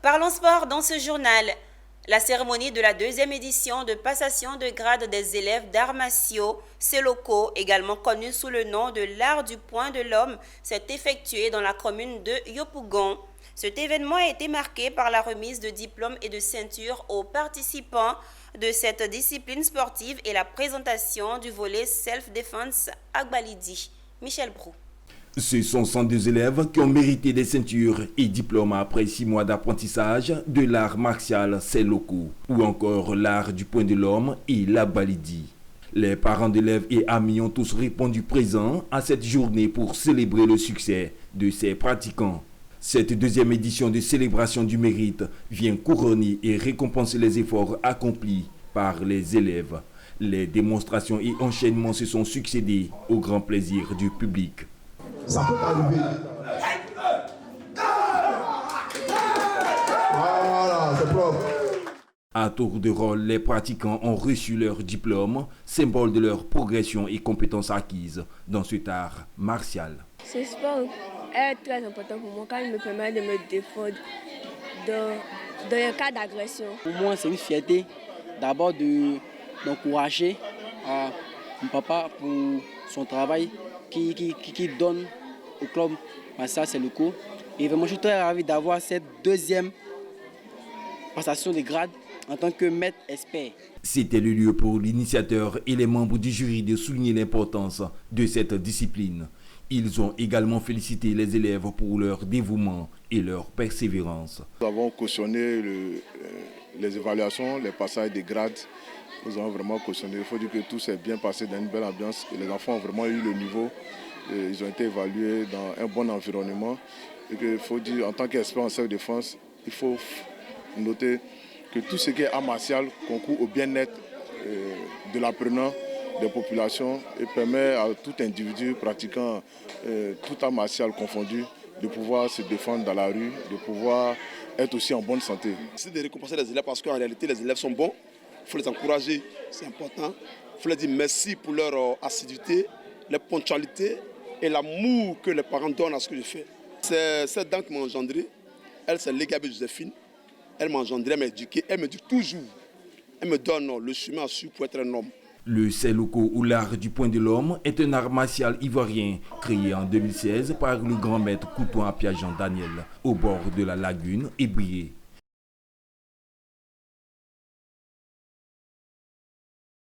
Parlons sport dans ce journal. La cérémonie de la deuxième édition de passation de grade des élèves d'arts martiaux, Seloko, également connu sous le nom de l'art du poing de l'homme, s'est effectuée dans la commune de Yopougon. Cet événement a été marqué par la remise de diplômes et de ceintures aux participants de cette discipline sportive et la présentation du volet self-defense à Gbalidi. Michel Brou. Ce sont 102 élèves qui ont mérité des ceintures et diplômes après 6 mois d'apprentissage de l'art martial Seloko ou encore l'art du poing de l'homme et la Gbalidi. Les parents d'élèves et amis ont tous répondu présents à cette journée pour célébrer le succès de ces pratiquants. Cette deuxième édition de célébration du mérite vient couronner et récompenser les efforts accomplis par les élèves. Les démonstrations et enchaînements se sont succédés au grand plaisir du public. Ça peut arriver. Voilà, c'est propre. À tour de rôle, les pratiquants ont reçu leur diplôme, symbole de leur progression et compétences acquises dans cet art martial. Ce sport est très important pour moi car il me permet de me défendre dans un cas d'agression. Pour moi, c'est une fierté d'abord d'encourager mon papa pour son travail qui donne au club martial Seloko. Et vraiment, je suis très ravi d'avoir cette deuxième passation de grade en tant que maître expert. C'était le lieu pour l'initiateur et les membres du jury de souligner l'importance de cette discipline. Ils ont également félicité les élèves pour leur dévouement et leur persévérance. Nous avons cautionné les évaluations, les passages des grades. Nous avons vraiment cautionné. Il faut dire que tout s'est bien passé dans une belle ambiance. Et les enfants ont vraiment eu le niveau. Ils ont été évalués dans un bon environnement. Et il faut dire, en tant qu'expert en self-défense, il faut noter que tout ce qui est art martial concourt au bien-être de l'apprenant, des populations et permet à tout individu pratiquant tout art martial confondu de pouvoir se défendre dans la rue, de pouvoir être aussi en bonne santé. C'est de récompenser les élèves parce qu'en réalité les élèves sont bons, il faut les encourager, c'est important. Il faut leur dire merci pour leur assiduité, leur ponctualité et l'amour que les parents donnent à ce que je fais. C'est cette dame qui m'a engendré, elle c'est Légabe Joséphine, elle m'a engendré, elle m'a éduqué, elle me dit toujours, elle me donne le chemin à suivre pour être un homme. Le Seloko ou l'art du poing de l'homme est un art martial ivoirien créé en 2016 par le grand maître Koutoua Piajan Daniel au bord de la lagune Ébrié.